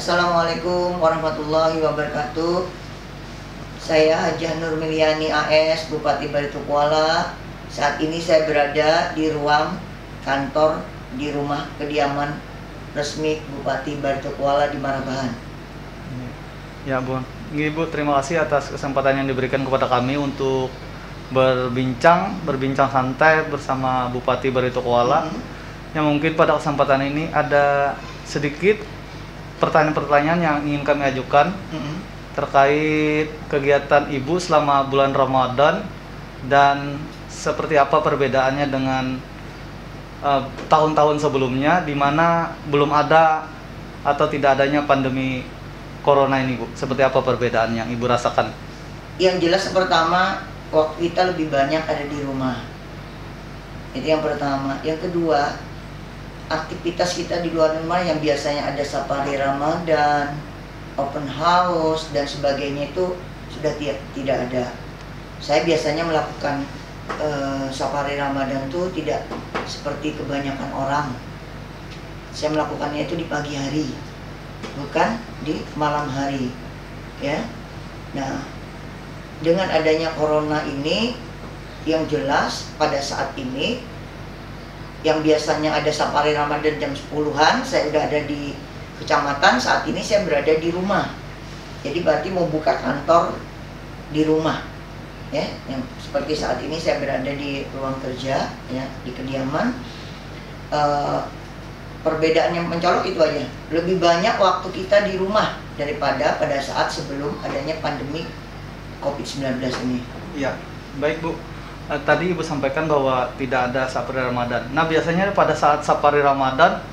Assalamualaikum warahmatullahi wabarakatuh. Saya Hajah Nur Miliani AS, Bupati Baritokuala. Saat ini saya berada di ruang kantor di rumah kediaman resmi Bupati Baritokuala di Marabahan. Ya Bu, Ibu terima kasih atas kesempatan yang diberikan kepada kami untuk berbincang santai bersama Bupati Baritokuala. Yang mungkin pada kesempatan ini ada sedikit pertanyaan-pertanyaan yang ingin kami ajukan terkait kegiatan Ibu selama bulan Ramadan dan seperti apa perbedaannya dengan tahun-tahun sebelumnya di mana belum ada atau tidak adanya pandemi Corona ini, Bu. Seperti apa perbedaan yang Ibu rasakan? Yang jelas pertama, waktu kita lebih banyak ada di rumah. Itu yang pertama. Yang kedua, aktivitas kita di luar rumah yang biasanya ada safari Ramadan, open house dan sebagainya itu sudah tidak ada. Saya biasanya melakukan safari Ramadan itu tidak seperti kebanyakan orang. Saya melakukannya itu di pagi hari, bukan di malam hari, ya. Nah, dengan adanya corona ini, yang jelas pada saat ini yang biasanya ada safari Ramadan jam 10-an, saya udah ada di kecamatan. Saat ini saya berada di rumah. Jadi berarti mau buka kantor di rumah, ya. Yang seperti saat ini saya berada di ruang kerja, ya, di kediaman. Perbedaan yang mencolok itu aja. Lebih banyak waktu kita di rumah daripada pada saat sebelum adanya pandemi COVID-19 ini. Iya, baik Bu. Tadi Ibu sampaikan bahwa tidak ada safari Ramadan. Nah, biasanya pada saat safari Ramadan,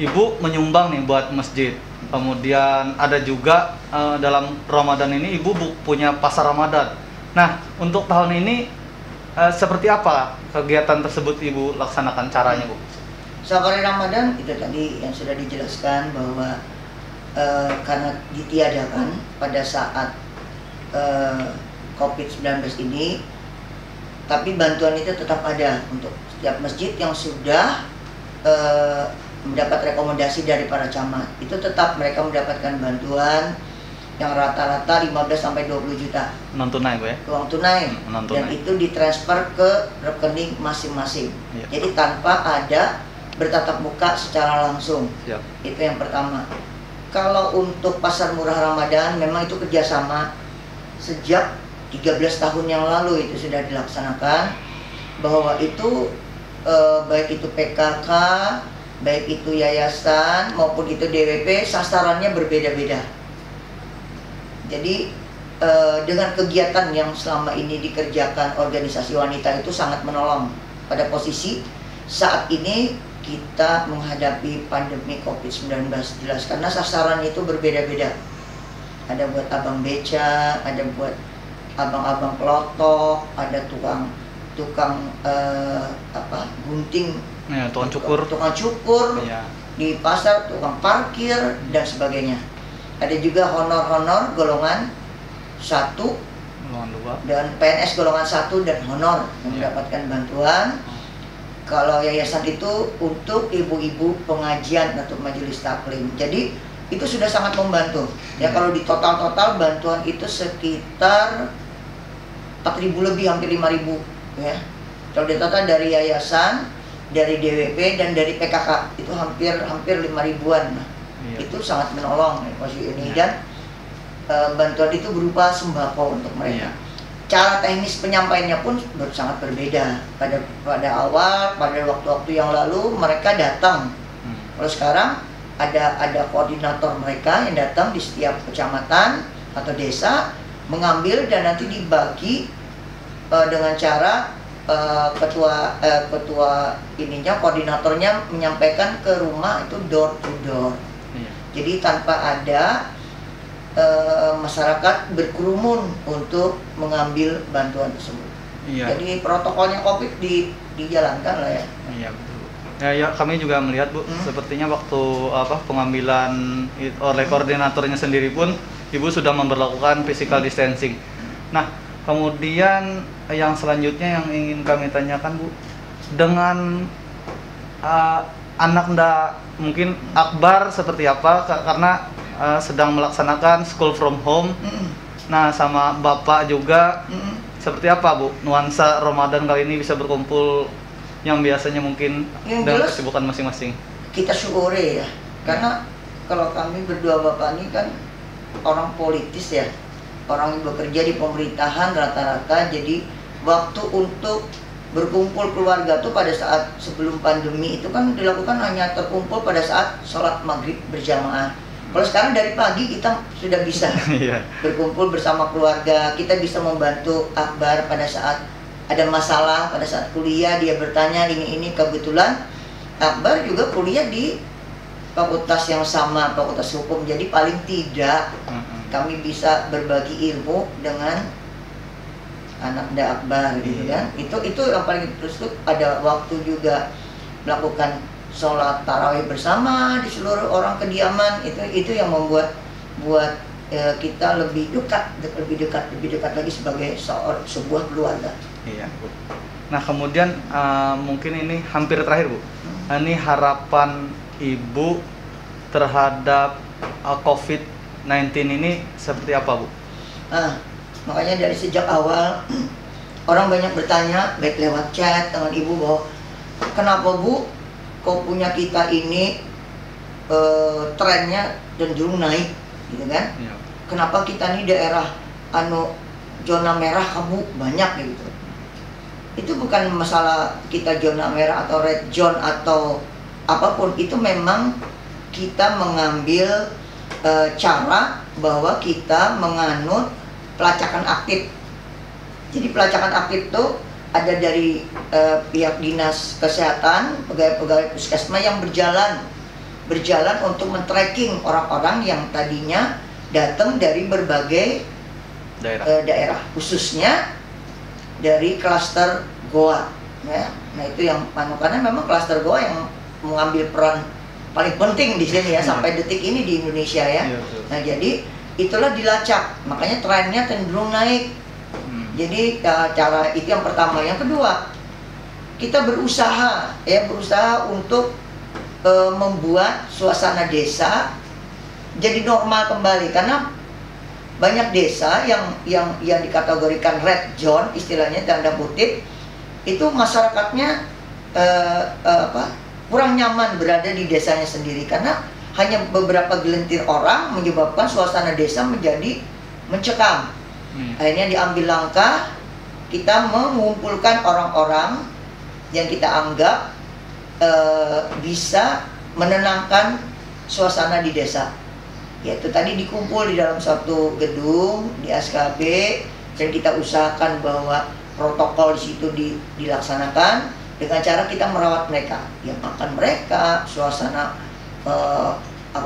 Ibu menyumbang nih buat masjid. Kemudian ada juga dalam Ramadan ini Ibu punya pasar Ramadan. Nah, untuk tahun ini seperti apa kegiatan tersebut Ibu laksanakan caranya, Bu? Safari Ramadan itu tadi yang sudah dijelaskan bahwa karena ditiadakan pada saat COVID-19 ini, tapi bantuan itu tetap ada untuk setiap masjid yang sudah mendapat rekomendasi dari para camat. Itu tetap mereka mendapatkan bantuan yang rata-rata 15-20 juta. Non tunai, Bu, ya? Uang tunai. Non Dan tunai. itu ditransfer ke rekening masing-masing. Iya. Jadi tanpa ada bertatap muka secara langsung. Siap. Itu yang pertama. Kalau untuk pasar murah Ramadan memang itu kerjasama sejak 13 tahun yang lalu itu sudah dilaksanakan, bahwa itu baik itu PKK, baik itu yayasan maupun itu DWP, sasarannya berbeda-beda. Jadi dengan kegiatan yang selama ini dikerjakan organisasi wanita itu sangat menolong pada posisi saat ini kita menghadapi pandemi COVID-19, jelas karena sasaran itu berbeda-beda. Ada buat abang beca, ada buat abang-abang pelotok, ada tukang gunting, Ya, tukang cukur. Ya. Di pasar, tukang parkir dan sebagainya. Ada juga honor-honor golongan 1 Golongan 2 dan PNS golongan 1 dan honor yang mendapatkan bantuan. Kalau yayasan itu untuk ibu-ibu pengajian atau majelis taklim. Jadi itu sudah sangat membantu. Ya, kalau di total bantuan itu sekitar 4.000 lebih, hampir 5.000, ya. Kalau di total dari yayasan, dari DWP dan dari PKK itu hampir 5.000-an. Nah, itu sangat menolong ya, posisi ini. Dan bantuan itu berupa sembako untuk mereka. Cara teknis penyampaiannya pun sangat berbeda. Pada awal, pada waktu-waktu yang lalu mereka datang. Kalau sekarang ada koordinator mereka yang datang di setiap kecamatan atau desa, mengambil dan nanti dibagi dengan cara ketua koordinatornya menyampaikan ke rumah itu door to door. Jadi tanpa ada masyarakat berkerumun untuk mengambil bantuan tersebut. Jadi protokolnya COVID dijalankan lah, ya. Iya, betul. Ya, kami juga melihat, Bu, sepertinya waktu pengambilan oleh koordinatornya sendiri pun Ibu sudah memberlakukan physical distancing. Nah, kemudian yang selanjutnya yang ingin kami tanyakan, Bu, dengan anak Nda mungkin akbar seperti apa, karena sedang melaksanakan school from home. Nah, sama Bapak juga, seperti apa Bu nuansa Ramadan kali ini bisa berkumpul yang biasanya mungkin Yang dengan jelas, kesibukan masing-masing? kita syukuri ya, karena kalau kami berdua bapak ini kan orang politis ya, orang yang bekerja di pemerintahan rata-rata, jadi waktu untuk berkumpul keluarga tuh pada saat sebelum pandemi itu kan dilakukan hanya terkumpul pada saat sholat maghrib berjamaah. Kalau sekarang dari pagi kita sudah bisa Iya. berkumpul bersama keluarga, kita bisa membantu Akbar pada saat ada masalah, pada saat kuliah dia bertanya ini. Kebetulan Akbar juga kuliah di fakultas yang sama, fakultas hukum, jadi paling tidak kami bisa berbagi ilmu dengan anak da Akbar gitu kan. Itu yang paling terus tuh ada waktu juga melakukan sholat tarawih bersama di seluruh orang kediaman. Itu yang membuat kita lebih dekat lagi sebagai sebuah keluarga. Iya Bu. Nah kemudian mungkin ini hampir terakhir Bu. Ini harapan Ibu terhadap COVID-19 ini seperti apa Bu? Makanya dari sejak awal orang banyak bertanya baik lewat chat dengan Ibu bahwa kenapa Bu kok punya kita ini trennya cenderung naik gitu kan? Iya. Kenapa kita ini daerah zona merah kamu banyak gitu? Itu bukan masalah kita zona merah atau red zone atau apapun, itu memang kita mengambil cara bahwa kita menganut pelacakan aktif. Jadi pelacakan aktif itu ada dari pihak dinas kesehatan, pegawai-pegawai puskesmas yang berjalan untuk men-tracking orang-orang yang tadinya datang dari berbagai daerah, khususnya dari klaster Goa. Ya. Nah itu yang karena memang klaster Goa yang mengambil peran paling penting di sini ya sampai detik ini di Indonesia ya. Nah jadi itulah dilacak, makanya trennya cenderung naik. Jadi cara itu yang pertama. Yang kedua, kita berusaha untuk membuat suasana desa jadi normal kembali, karena banyak desa yang dikategorikan red zone istilahnya tanda kutip, itu masyarakatnya kurang nyaman berada di desanya sendiri karena hanya beberapa gelintir orang menyebabkan suasana desa menjadi mencekam. Akhirnya diambil langkah, kita mengumpulkan orang-orang yang kita anggap bisa menenangkan suasana di desa. Yaitu tadi dikumpul di dalam suatu gedung di SKB, dan kita usahakan bahwa protokol di situ dilaksanakan dengan cara kita merawat mereka, yang makan mereka, suasana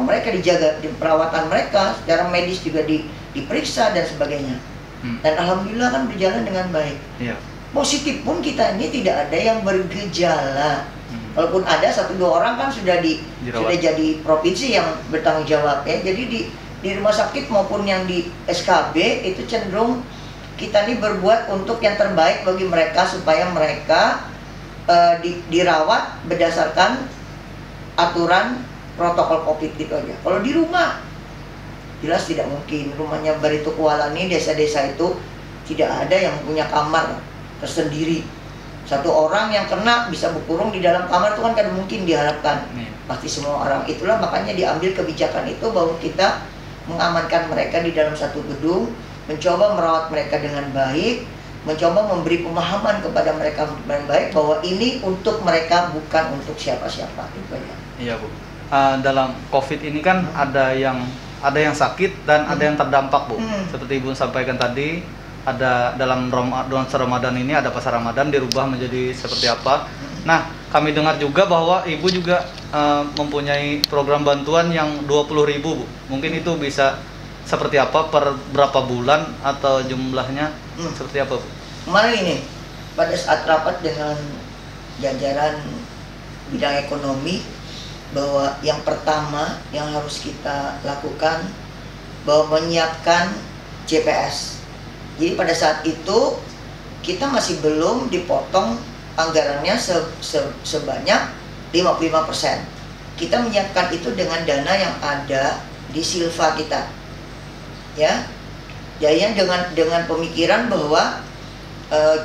mereka dijaga, di perawatan mereka secara medis juga diperiksa dan sebagainya. Dan alhamdulillah kan berjalan dengan baik. Positif pun kita ini tidak ada yang bergejala. Walaupun ada 1-2 orang kan sudah jadi provinsi yang bertanggung jawab ya. Jadi di rumah sakit maupun yang di SKB itu cenderung kita ini berbuat untuk yang terbaik bagi mereka supaya mereka dirawat berdasarkan aturan protokol COVID gitu aja. Kalau di rumah jelas tidak mungkin. Rumahnya Barito Kuala ini, desa-desa itu tidak ada yang punya kamar tersendiri. Satu orang yang kena bisa berkurung di dalam kamar itu kan tidak mungkin diharapkan. Pasti semua orang. Itulah makanya diambil kebijakan itu bahwa kita mengamankan mereka di dalam satu gedung, mencoba merawat mereka dengan baik, mencoba memberi pemahaman kepada mereka dengan baik bahwa ini untuk mereka, bukan untuk siapa-siapa. Itu aja. Iya Bu. Dalam COVID ini kan ada yang sakit dan ada yang terdampak Bu. Seperti Ibu sampaikan tadi, ada dalam Ramadan ini ada pasar Ramadan dirubah menjadi seperti apa. Nah, kami dengar juga bahwa Ibu juga mempunyai program bantuan yang 20.000 Bu. Mungkin itu bisa seperti apa, per berapa bulan atau jumlahnya seperti apa Bu? Kemarin ini pada saat rapat dengan jajaran bidang ekonomi, bahwa yang pertama yang harus kita lakukan bahwa menyiapkan JPS. Jadi pada saat itu kita masih belum dipotong anggarannya sebanyak 55%. Kita menyiapkan itu dengan dana yang ada di Silva kita, ya. Jadi dengan pemikiran bahwa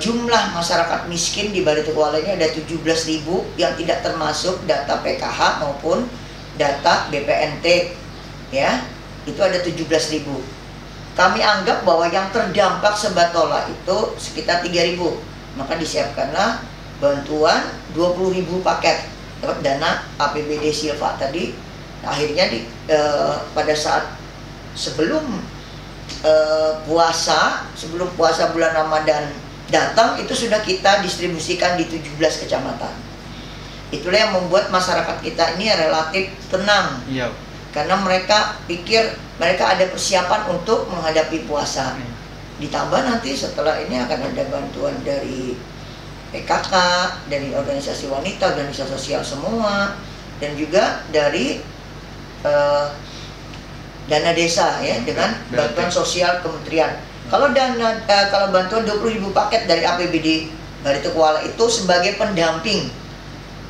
jumlah masyarakat miskin di Barito Kuala ini ada 17.000 yang tidak termasuk data PKH maupun data BPNT, ya. Itu ada 17.000. Kami anggap bahwa yang terdampak sebatola itu sekitar 3.000. Maka disiapkanlah bantuan 20.000 paket lewat dana APBD Silva tadi. Akhirnya pada saat sebelum puasa bulan Ramadan datang, itu sudah kita distribusikan di 17 kecamatan. Itulah yang membuat masyarakat kita ini relatif tenang. Iya. Karena mereka pikir mereka ada persiapan untuk menghadapi puasa. Ditambah nanti setelah ini akan ada bantuan dari PKK, dari organisasi wanita, organisasi sosial semua, dan juga dari dana desa, ya, dengan bantuan sosial kementerian. Kalau bantuan 20.000 paket dari APBD Barito Kuala itu sebagai pendamping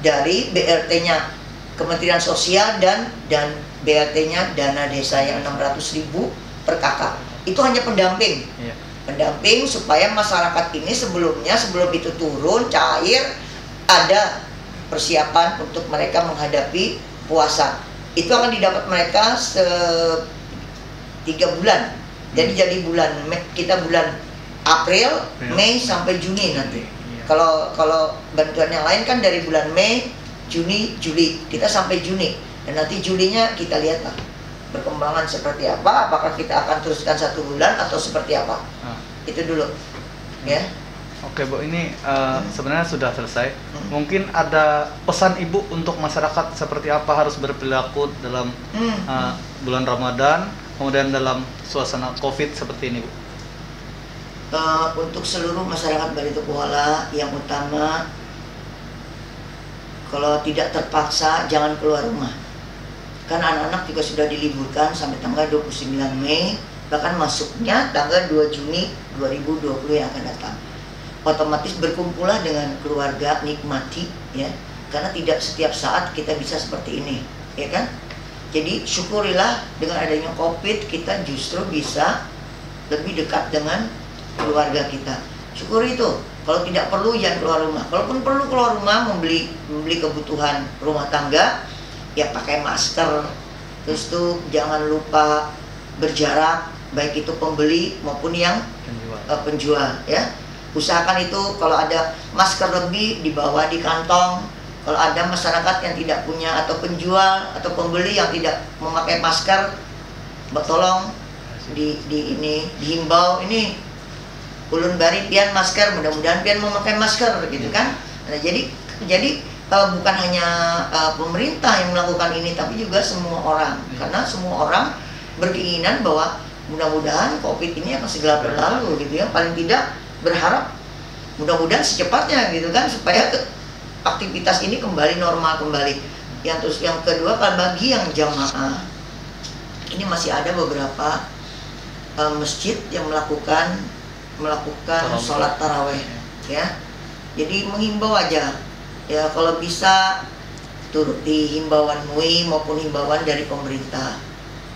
dari BLT-nya Kementerian Sosial dan BLT-nya dana desa yang 600.000 per kakak. Itu hanya pendamping. Iya. Pendamping supaya masyarakat ini sebelum itu turun cair, ada persiapan untuk mereka menghadapi puasa. Itu akan didapat mereka 3 bulan. Jadi bulan April, Mei sampai Juni nanti. Iya. Kalau bantuan yang lain kan dari bulan Mei, Juni, Juli, kita sampai Juni. Dan nanti Julinya kita lihatlah perkembangan seperti apa, apakah kita akan teruskan 1 bulan atau seperti apa. Itu dulu, ya. Oke Bu, ini sebenarnya sudah selesai. Mungkin ada pesan Ibu untuk masyarakat seperti apa harus berperilaku dalam bulan Ramadan, kemudian dalam suasana COVID seperti ini Bu? Untuk seluruh masyarakat Barito Kuala, yang utama, kalau tidak terpaksa jangan keluar rumah. Kan anak-anak juga sudah diliburkan sampai tanggal 29 Mei, bahkan masuknya tanggal 2 Juni 2020 yang akan datang. Otomatis berkumpullah dengan keluarga, nikmati, ya, karena tidak setiap saat kita bisa seperti ini, ya kan? Jadi syukurilah dengan adanya COVID kita justru bisa lebih dekat dengan keluarga kita. Syukuri itu. Kalau tidak perlu jangan keluar rumah. Kalaupun perlu keluar rumah membeli kebutuhan rumah tangga, ya pakai masker. Terus tuh jangan lupa berjarak, baik itu pembeli maupun yang penjual, ya. Usahakan itu kalau ada masker lebih dibawa di kantong. Kalau ada masyarakat yang tidak punya atau penjual atau pembeli yang tidak memakai masker, tolong dihimbau ini ulun bari pian masker, mudah-mudahan pian memakai masker gitu kan. Nah, jadi bukan hanya pemerintah yang melakukan ini, tapi juga semua orang, karena semua orang berkeinginan bahwa mudah-mudahan COVID ini akan segera berlalu gitu ya. Paling tidak berharap mudah-mudahan secepatnya gitu kan, supaya aktivitas ini kembali normal kembali. Yang kedua, kan bagi yang jamaah, ini masih ada beberapa masjid yang melakukan sholat taraweh, ya. Jadi menghimbau aja, ya, kalau bisa turuti himbauan MUI maupun himbauan dari pemerintah.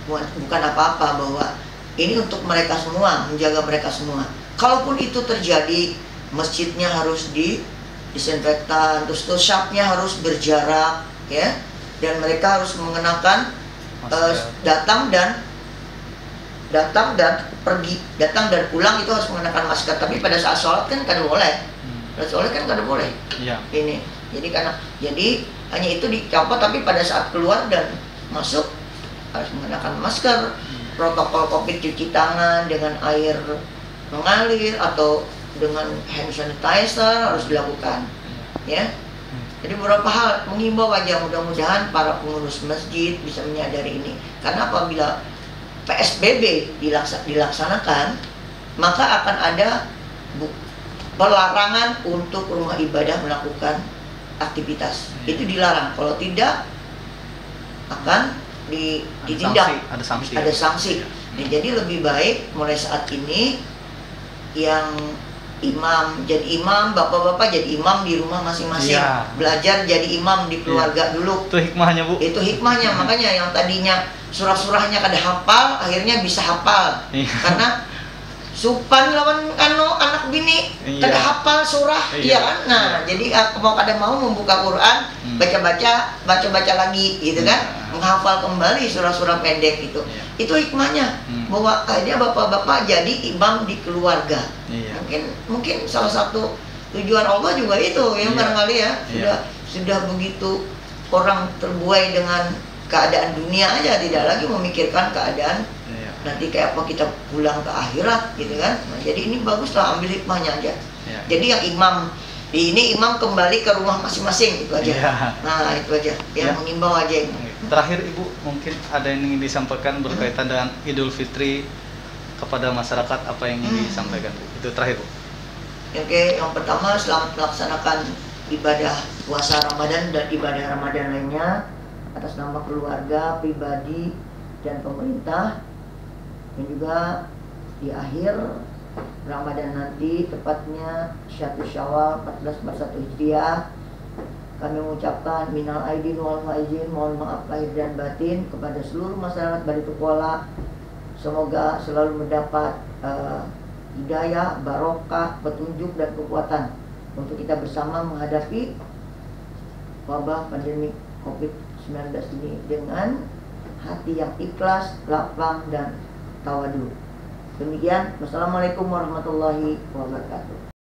Bukan apa-apa, bahwa ini untuk mereka semua, menjaga mereka semua. Kalaupun itu terjadi, masjidnya harus disinfektan, terus shopnya harus berjarak, ya, dan mereka harus mengenakan datang dan pulang itu harus mengenakan masker. Tapi pada saat sholat kan kada boleh. Pada sholat kan kada boleh. Iya. Ini. Jadi hanya itu dicopot, tapi pada saat keluar dan masuk harus mengenakan masker. Protokol COVID, cuci tangan dengan air mengalir atau dengan hand sanitizer harus dilakukan, ya. Jadi beberapa hal mengimbau aja, mudah-mudahan para pengurus masjid bisa menyadari ini. Karena apabila PSBB dilaksanakan, maka akan ada pelarangan untuk rumah ibadah melakukan aktivitas. Itu dilarang. Kalau tidak, akan ditindak. Ada sanksi. Nah, jadi lebih baik mulai saat ini yang imam, bapak-bapak jadi imam di rumah masing-masing. Iya. Belajar jadi imam di keluarga dulu. Itu hikmahnya, Bu. Itu hikmahnya, makanya yang tadinya surah-surahnya kada hafal, akhirnya bisa hafal. Iya. Karena Supan lawan anak bini Iya. kada hafal surah, Iya. iya kan? Nah, jadi mau kada mau membuka Quran, baca-baca lagi gitu kan, menghafal kembali surah-surah pendek itu. Iya. Itu hikmahnya bahwa akhirnya bapak-bapak jadi imam di keluarga. Iya. Mungkin salah satu tujuan Allah juga itu ya, Iya. barangkali ya. Iya. Sudah begitu orang terbuai dengan keadaan dunia aja, tidak lagi memikirkan keadaan Iya. nanti kayak apa kita pulang ke akhirat gitu kan. Nah, jadi ini baguslah ambil hikmahnya aja. Iya. Jadi yang imam kembali ke rumah masing-masing itu aja. Iya. Nah, itu aja yang Iya. mengimbau aja ini. Terakhir, Ibu, mungkin ada yang ingin disampaikan berkaitan dengan Idul Fitri kepada masyarakat, apa yang ingin disampaikan, Bu? Itu terakhir, Bu. Oke, yang pertama selamat melaksanakan ibadah puasa Ramadan dan ibadah Ramadan lainnya atas nama keluarga, pribadi, dan pemerintah. Dan juga di akhir Ramadan nanti, tepatnya 1 Syawal 1441 Hijriah, kami mengucapkan minal aidin wal faizin, mohon maaf lahir dan batin kepada seluruh masyarakat Barito Kuala. Semoga selalu mendapat hidayah, barokah, petunjuk dan kekuatan untuk kita bersama menghadapi wabah pandemi COVID-19 ini dengan hati yang ikhlas, lapang dan tawadu. Demikian, wassalamualaikum warahmatullahi wabarakatuh.